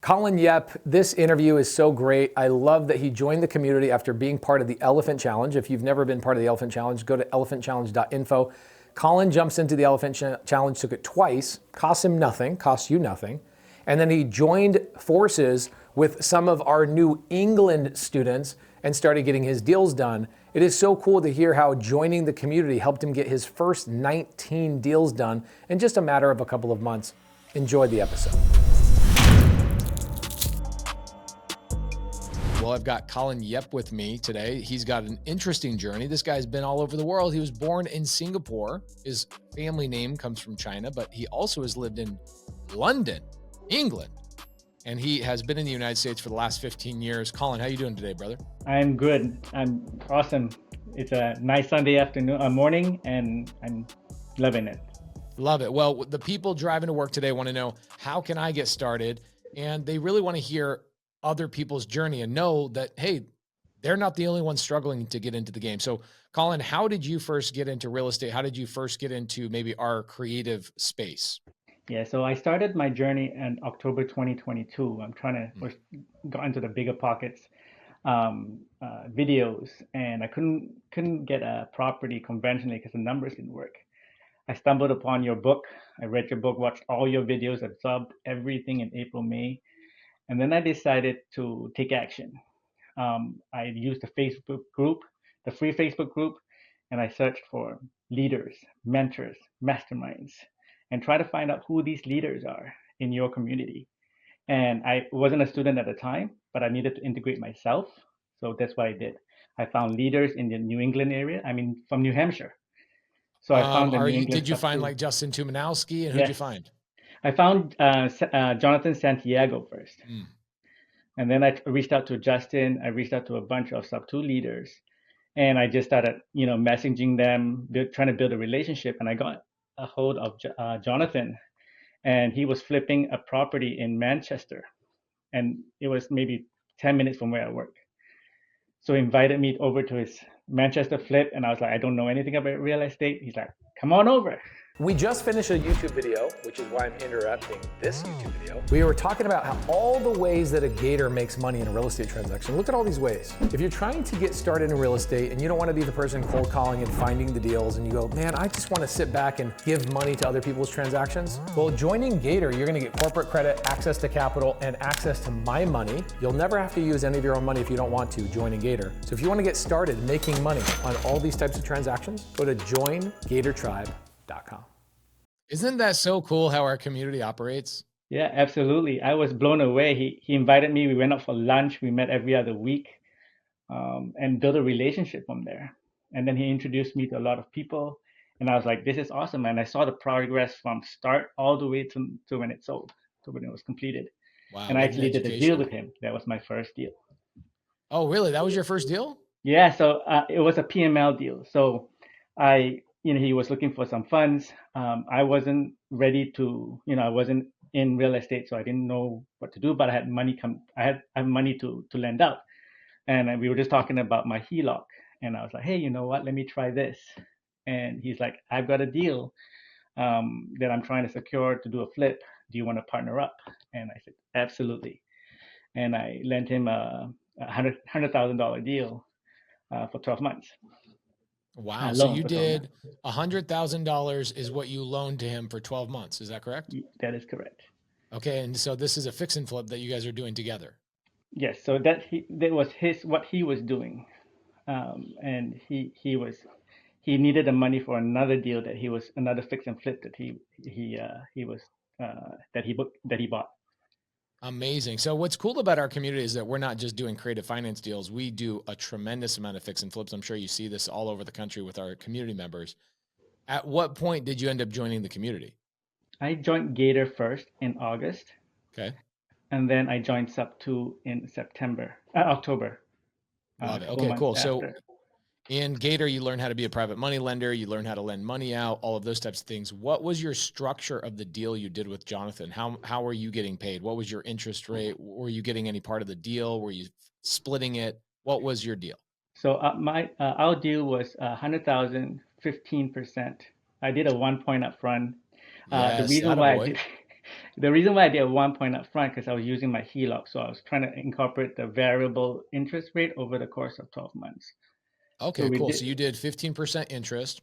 Colin Yeap, this interview is so great. I love that he joined the community after being part of the Elephant Challenge. If you've never been part of the Elephant Challenge, go to elephantchallenge.info. Colin jumps into the Elephant Challenge, took it twice, costs him nothing, costs you nothing. And then he joined forces with some of our New England students and started getting his deals done. It is so cool to hear how joining the community helped him get his first 19 deals done in just a matter of a couple of months. Enjoy the episode. Well, I've got Colin Yeap with me today. He's got an interesting journey. This guy's been all over the world. He was born in Singapore. His family name comes from China, but he also has lived in London, England, and he has been in the United States for the last 15 years. Colin, how you doing today, brother? I'm good. I'm awesome. It's a nice Sunday afternoon, morning, and I'm loving it. Love it. Well, the people driving to work today want to know, how can I get started? And they really want to hear other people's journey and know that, hey, they're not the only ones struggling to get into the game. So Colin, how did you first get into real estate? How did you first get into maybe our creative space? Yeah, so I started my journey in October 2022. I'm trying to got into the bigger pockets videos, and I couldn't get a property conventionally because the numbers didn't work. I stumbled upon your book. I read your book, watched all your videos, absorbed everything in April, May. And then I decided to take action. I used the Facebook group, the free Facebook group, and I searched for leaders, mentors, masterminds, and try to find out who these leaders are in your community. And I wasn't a student at the time, but I needed to integrate myself. So that's what I did. I found leaders in the New England area. I mean, from New Hampshire. So I found the New England. Did you find like Justin Tumanowski, and who'd you find? I found Jonathan Santiago first. And then I reached out to Justin. I reached out to a bunch of SubTo leaders. And I just started, messaging them, trying to build a relationship. And I got a hold of Jonathan. And he was flipping a property in Manchester. And it was maybe 10 minutes from where I work. So he invited me over to his Manchester flip. And I was like, I don't know anything about real estate. He's like, come on over. We just finished a YouTube video, which is why I'm interrupting this YouTube video. We were talking about how all the ways that a gator makes money in a real estate transaction. Look at all these ways. If you're trying to get started in real estate and you don't want to be the person cold calling and finding the deals and you go, man, I just want to sit back and give money to other people's transactions. Well, joining Gator, you're going to get corporate credit, access to capital, and access to my money. You'll never have to use any of your own money if you don't want to joining Gator. So if you want to get started making money on all these types of transactions, go to joingatortribe.com. Isn't that so cool how our community operates? Yeah, absolutely. I was blown away. He invited me. We went out for lunch. We met every other week and built a relationship from there. And then he introduced me to a lot of people. And I was like, this is awesome. And I saw the progress from start all the way to when it sold, to when it was completed. Wow, and I actually did a deal with him. That was my first deal. Oh, really? That was your first deal? Yeah. So it was a PML deal. So he was looking for some funds. I wasn't ready to, I wasn't in real estate, so I didn't know what to do, but I had money I had money to lend out. And we were just talking about my HELOC. And I was like, hey, you know what? Let me try this. And he's like, I've got a deal that I'm trying to secure to do a flip. Do you want to partner up? And I said, absolutely. And I lent him a $100,000 deal for 12 months. Wow. So you did $100,000 is what you loaned to him for 12 months. Is that correct? That is correct. Okay. And so this is a fix and flip that you guys are doing together. Yes. So that was what he was doing. And he needed the money for another deal another fix and flip that he bought. Amazing. So what's cool about our community is that we're not just doing creative finance deals. We do a tremendous amount of fix and flips. I'm sure you see this all over the country with our community members. At what point did you end up joining the community? I joined Gator first in August. Okay. And then I joined SubTo in October. Love it. Okay, cool. So in Gator, you learn how to be a private money lender. You learn how to lend money out, all of those types of things. What was your structure of the deal you did with Jonathan? How were you getting paid? What was your interest rate? Were you getting any part of the deal? Were you splitting it? What was your deal? So our deal was 100,000, 15%. I did a 1 point up front. The reason why The reason why I did 1 point up front because I was using my HELOC, so I was trying to incorporate the variable interest rate over the course of 12 months. So Okay, we cool. did. So you did 15% interest.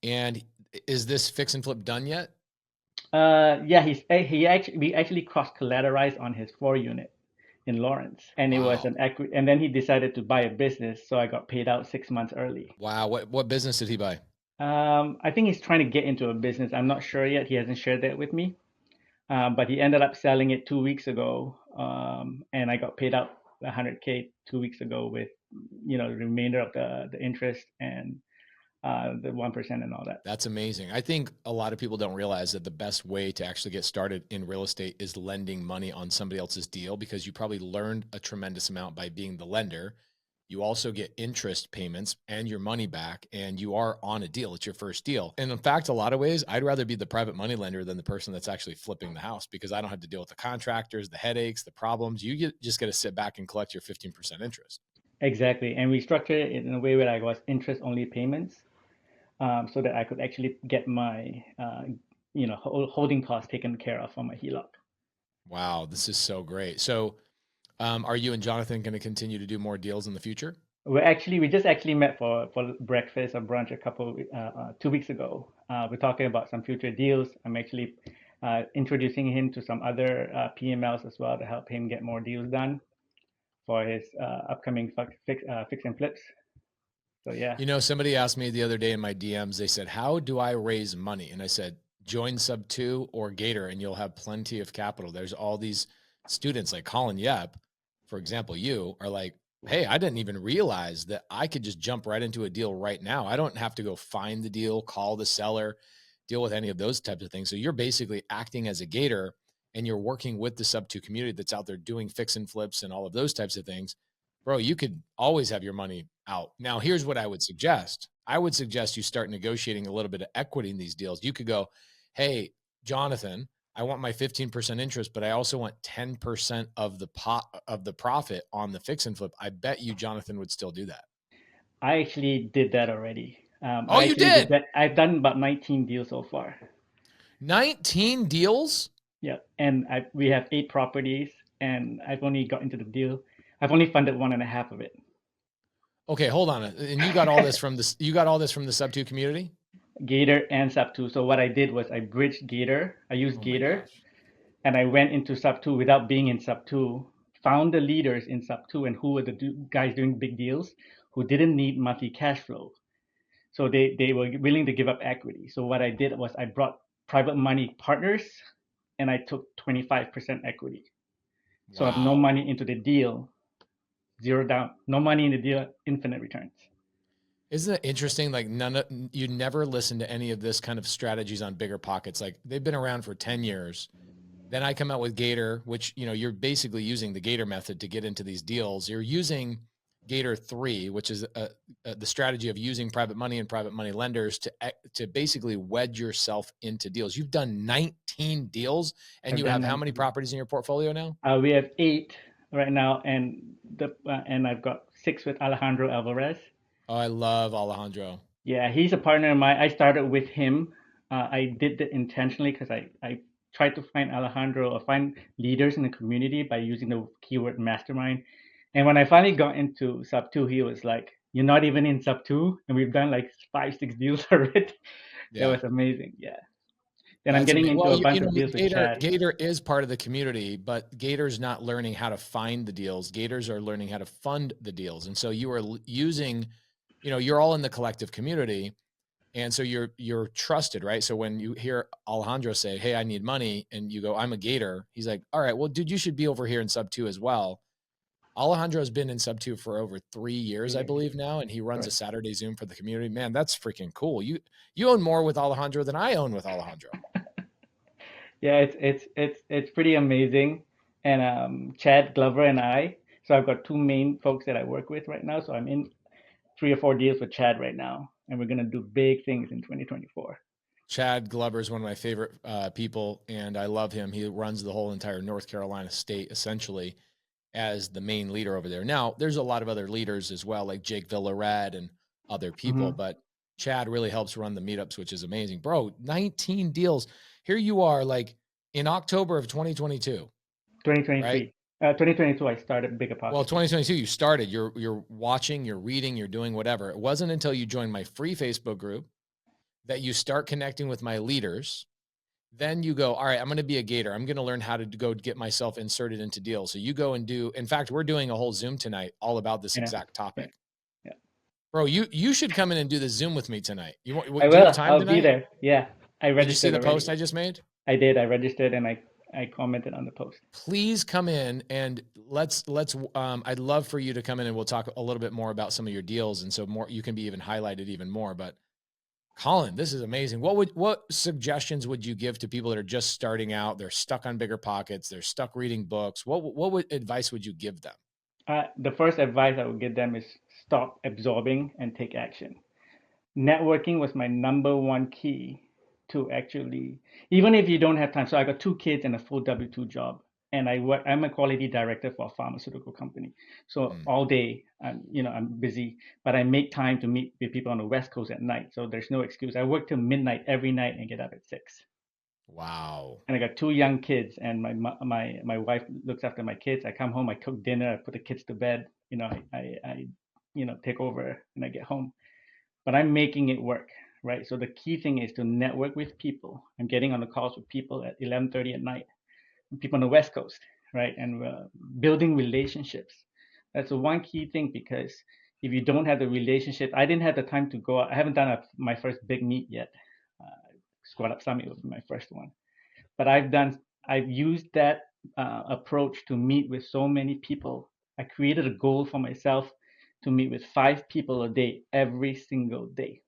And is this fix and flip done yet? Yeah, he actually we actually cross collateralized on his 4 unit in Lawrence, and it was Wow. an equity. And then he decided to buy a business, so I got paid out 6 months early. Wow. What business did he buy? I think he's trying to get into a business. I'm not sure yet. He hasn't shared that with me. But he ended up selling it 2 weeks ago, and I got paid out 100K 2 weeks ago with, the remainder of the interest and the 1% and all that. That's amazing. I think a lot of people don't realize that the best way to actually get started in real estate is lending money on somebody else's deal, because you probably learned a tremendous amount by being the lender. You also get interest payments and your money back, and you are on a deal. It's your first deal. And in fact, a lot of ways, I'd rather be the private money lender than the person that's actually flipping the house, because I don't have to deal with the contractors, the headaches, the problems. Just get to sit back and collect your 15% interest. Exactly, and we structured it in a way where I was interest only payments, so that I could actually get my holding costs taken care of on my HELOC. Wow, this is so great. So, are you and Jonathan going to continue to do more deals in the future? We just actually met for breakfast or brunch 2 weeks ago. We're talking about some future deals. I'm actually introducing him to some other PMLs as well to help him get more deals done for his upcoming fix and flips. So yeah. Somebody asked me the other day in my DMs, they said, "How do I raise money?" And I said, "Join SubTo or Gator and you'll have plenty of capital." There's all these students like Colin Yeap, for example, you are like, "Hey, I didn't even realize that I could just jump right into a deal right now. I don't have to go find the deal, call the seller, deal with any of those types of things." So you're basically acting as a Gator, and you're working with the SubTo community that's out there doing fix and flips and all of those types of things. Bro, you could always have your money out. Now, here's what I would suggest. I would suggest you start negotiating a little bit of equity in these deals. You could go, "Hey, Jonathan, I want my 15% interest, but I also want 10% of the profit on the fix and flip." I bet you Jonathan would still do that. I actually did that already. Oh, I you actually did did that. I've done about 19 deals so far. 19 deals? Yeah, and we have 8 properties, and I've only got into the deal. I've only funded one and a half of it. Okay, hold on. And you got all this from this, you got all this from the SubTo community? Gator and SubTo. So what I did was I bridged Gator. I used Oh my Gator, gosh. and I went into SubTo without being in SubTo. Found the leaders in SubTo and who were the guys doing big deals who didn't need monthly cash flow. So they were willing to give up equity. So what I did was I brought private money partners, and I took 25% equity. So I have no Wow. money into the deal, zero down, no money in the deal, infinite returns. Isn't it interesting? Like you never listen to any of this kind of strategies on bigger pockets. Like they've been around for 10 years. Then I come out with Gator, which, you're basically using the Gator method to get into these deals. You're using Gator 3, which is the strategy of using private money and private money lenders to basically wedge yourself into deals. You've done 19 deals, and I've you done have how many 19. properties in your portfolio now? We have 8 right now, and I've got 6 with Alejandro Alvarez. Oh, I love Alejandro. Yeah, he's a partner of mine. I started with him. I did that intentionally because I tried to find Alejandro or find leaders in the community by using the keyword mastermind. And when I finally got into SubTo, he was like, "You're not even in SubTo," and we've done like 5, 6 deals already. It Yeah. was amazing. Yeah. Then I'm That's getting amazing. into Well, a bunch of deals with Gator Chad. Gator is part of the community, but Gator's not learning how to find the deals. Gators are learning how to fund the deals. And so you are using, you're all in the collective community. And so you're trusted, right? So when you hear Alejandro say, "Hey, I need money," and you go, "I'm a Gator," he's like, "All right, well, dude, you should be over here in SubTo as well." Alejandro's been in SubTo for over 3 years, I believe now, and he runs a Correct. Saturday Zoom for the community. Man, that's freaking cool. You own more with Alejandro than I own with Alejandro. Yeah, it's pretty amazing. And Chad Glover and I. So I've got two main folks that I work with right now. So I'm in 3 or 4 deals with Chad right now, and we're gonna do big things in 2024. Chad Glover is one of my favorite people, and I love him. He runs the whole entire North Carolina state essentially as the main leader over there. Now, there's a lot of other leaders as well, like Jake Villared and other people, Hmm. but Chad really helps run the meetups, which is amazing. Bro, 19 deals. Here you are, like in October of 2022, right? 2023. 2022, I started Bigger Well, Pockets. 2022, you started, you're watching, you're reading, you're doing whatever. It wasn't until you joined my free Facebook group that you start connecting with my leaders. Then you go, all right, I'm going to be a gator. I'm going to learn how to go get myself inserted into deals. So you go and do, in fact, we're doing a whole Zoom tonight all about this Yeah, exact yeah, topic. yeah. Bro, you should come in and do the Zoom with me tonight. I Do you have will. time I'll be tonight? there. Yeah, I Did you see registered the post already. I just made? I did. I registered and I commented on the post. Please come in and let's I'd love for you to come in and we'll talk a little bit more about some of your deals. And so more, you can be even highlighted even more, but Colin, this is amazing. What suggestions would you give to people that are just starting out? They're stuck on Bigger Pockets. They're stuck reading books. What advice would you give them? The first advice I would give them is stop absorbing and take action. Networking was my number one key to actually, even if you don't have time. So I got two kids and a full W-2 job, and I'm a quality director for a pharmaceutical company. So Mm, all day, I'm busy, but I make time to meet with people on the West Coast at night. So there's no excuse. I work till midnight every night and get up at 6. wow. And I got two young kids, and my wife looks after my kids. I come home, I cook dinner, I put the kids to bed. I take over and I get home, but I'm making it work, right? So the key thing is to network with people. I'm getting on the calls with people at 11:30 at night, people on the West Coast, right? And we're building relationships. That's the one key thing, because if you don't have the relationship, I didn't have the time to go out. I haven't done my first big meet yet. Squad Up Summit was my first one, but I've used that approach to meet with so many people. I created a goal for myself to meet with 5 people a day every single day.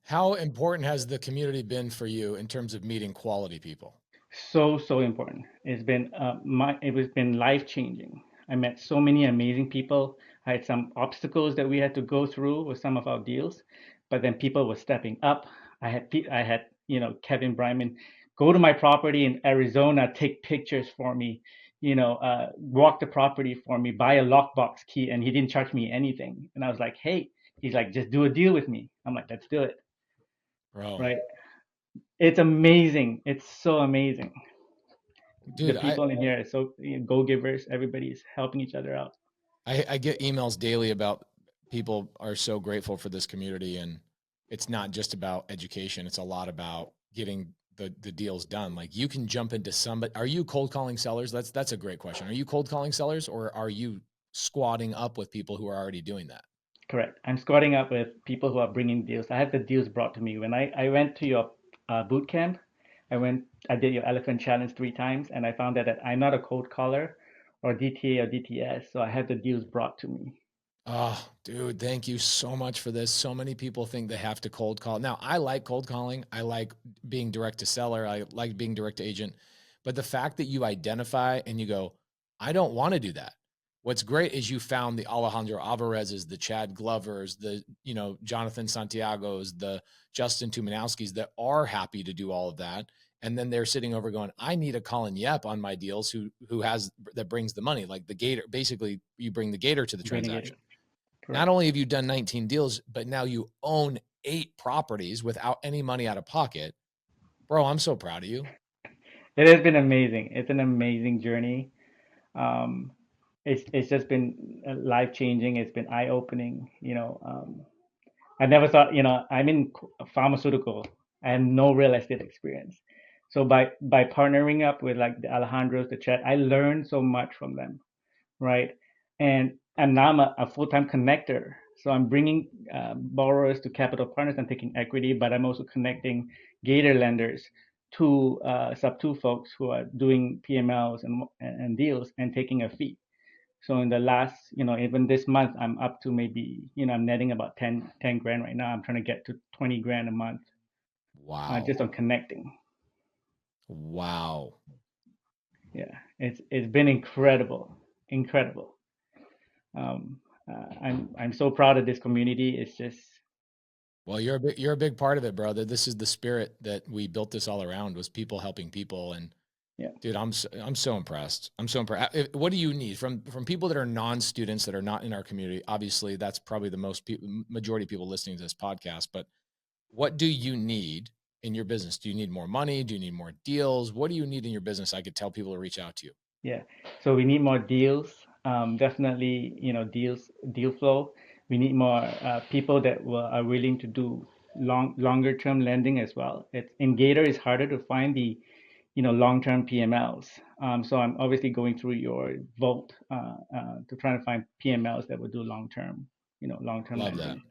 How important has the community been for you in terms of meeting quality people? So important. It's been life changing. I met so many amazing people. I had some obstacles that we had to go through with some of our deals, but then people were stepping up. I had Kevin Bryman go to my property in Arizona, take pictures for me, walk the property for me, buy a lockbox key, and he didn't charge me anything. And I was like, hey, he's like, just do a deal with me. I'm like, let's do it, Bro, right? It's amazing. It's so amazing. The dude, people in here are so go-givers. Everybody's helping each other out. I get emails daily about people are so grateful for this community, and it's not just about education. It's a lot about getting the deals done. Like you can jump into somebody. Are you cold calling sellers? That's a great question. Are you cold calling sellers, or are you squatting up with people who are already doing that? Correct. I'm squatting up with people who are bringing deals. I had the deals brought to me when I went to your boot camp. I did your elephant challenge 3 times, and I found that I'm not a cold caller or DTA or DTS, so I had the deals brought to me. Oh, dude, thank you so much for this. So many people think they have to cold call. Now, I like cold calling. I like being direct to seller. I like being direct to agent. But the fact that you identify and you go, I don't want to do that. What's great is you found the Alejandro Alvarez's, the Chad Glovers, the, Jonathan Santiago's, the Justin Tumanowski's that are happy to do all of that. And then they're sitting over going, I need a Colin Yeap on my deals that brings the money, like the Gator. Basically, you bring the Gator to the Bringing it. transaction. Not Correct. only have you done 19 deals, but now you own 8 properties without any money out of pocket. Bro, I'm so proud of you. It has been amazing. It's an amazing journey. Um, it's just been life changing. It's been eye opening. I never thought, I'm in pharmaceutical. I have no real estate experience. So by partnering up with like the Alejandros, the Chet, I learned so much from them, right? And now I'm a full-time connector. So I'm bringing borrowers to capital partners and taking equity, but I'm also connecting Gator lenders to SubTo folks who are doing PMLs and deals and taking a fee. So in the last, even this month, I'm up to maybe, I'm netting about 10 grand right now. I'm trying to get to 20 grand a month Wow. just on connecting. Wow. Yeah, it's been incredible, incredible. Um, I'm so proud of this community. It's just Well, you're a big part of it, brother. This is the spirit that we built this all around, was people helping people. And yeah. dude, I'm so impressed. I'm so impressed. What do you need from people that are non-students that are not in our community? Obviously, that's probably the majority of people listening to this podcast. But what do you need in your business? Do you need more money? Do you need more deals? What do you need in your business? I could tell people to reach out to you. Yeah. So we need more deals. Definitely, deal flow. We need more people that are willing to do longer term lending as well. It's in Gator, it's harder to find the, long term PMLs. So I'm obviously going through your vault to try to find PMLs that would do long term Love that. lending.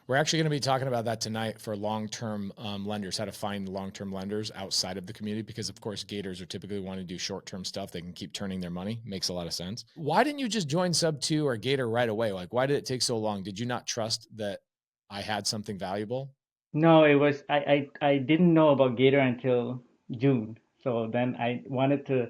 We're actually going to be talking about that tonight for long-term lenders, how to find long-term lenders outside of the community, because of course gators are typically wanting to do short-term stuff. They can keep turning their money. Makes a lot of sense. Why didn't you just join SubTo or Gator right away? Like, why did it take so long? Did you not trust that I had something valuable? No, it was I didn't know about Gator until June. So then I wanted to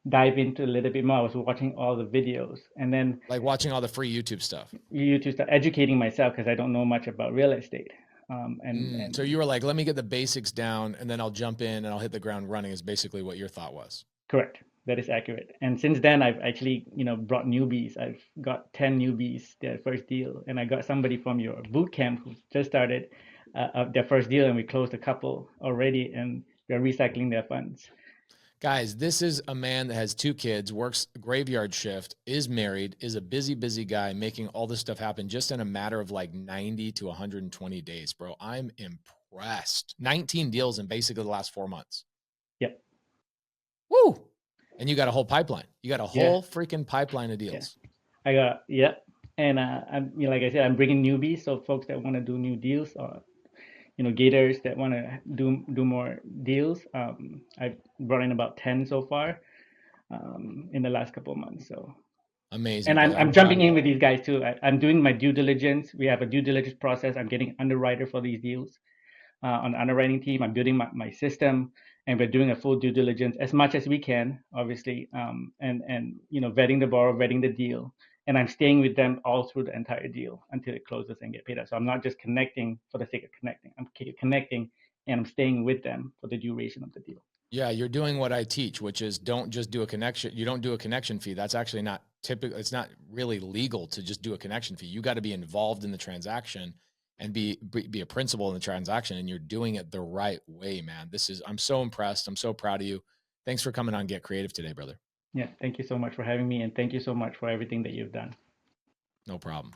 dive into a little bit more. I was watching all the videos and then Like watching all the free YouTube stuff. YouTube start educating myself because I don't know much about real estate. And So you were like, let me get the basics down and then I'll jump in and I'll hit the ground running, is basically what your thought was. correct. That is accurate. And since then, I've actually, brought newbies. I've got 10 newbies their first deal, and I got somebody from your boot camp who just started their first deal, and we closed a couple already, and they're recycling their funds. Guys, this is a man that has 2 kids, works graveyard shift, is married, is a busy, busy guy, making all this stuff happen just in a matter of like 90 to 120 days, bro. I'm impressed. 19 deals in basically the last 4 months. Yep. Woo! And you got a whole pipeline. You got a whole Yeah. freaking pipeline of deals. I got, yep. And I'm, like I said, I'm bringing newbies, so folks that want to do new deals, or gators that want to do more deals. I've brought in about 10 so far in the last couple of months. So Amazing, and brother. I'm jumping in with these guys too. I'm doing my due diligence. We have a due diligence process. I'm getting underwriter for these deals on the underwriting team. I'm building my system, and we're doing a full due diligence as much as we can, obviously, and vetting the borrower, vetting the deal, and I'm staying with them all through the entire deal until it closes and get paid out. So I'm not just connecting for the sake of connecting. I'm connecting, and I'm staying with them for the duration of the deal. Yeah, you're doing what I teach, which is don't just do a connection. You don't do a connection fee. That's actually not typical. It's not really legal to just do a connection fee. You got to be involved in the transaction and be a principal in the transaction, and you're doing it the right way, man. I'm so impressed. I'm so proud of you. Thanks for coming on Get Creative today, brother. Yeah, thank you so much for having me, and thank you so much for everything that you've done. No problem.